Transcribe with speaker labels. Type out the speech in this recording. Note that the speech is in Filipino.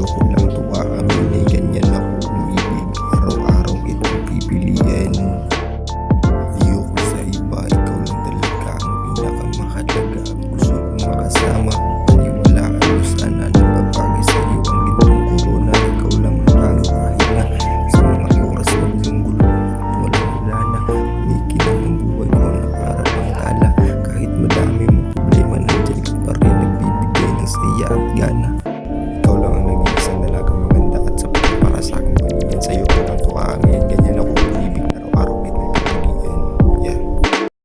Speaker 1: Ayoko lang tuwa aminin, ganyan ako umibig. Araw-araw itong pipiliin. Ayoko sa iba, ikaw lang talaga ang pinakamahalaga. Gusto kong makasama, paniwalaan mo sana napapagi sa'yo ang gintong corona. Ikaw lang ang tanging pahinga sa mga oras na gulo. Wala na, umikilang ang buhay ko na para pang tala. Kahit madami mong problema, nandiyan ka pa rin, nagbibigay ng saya at gana.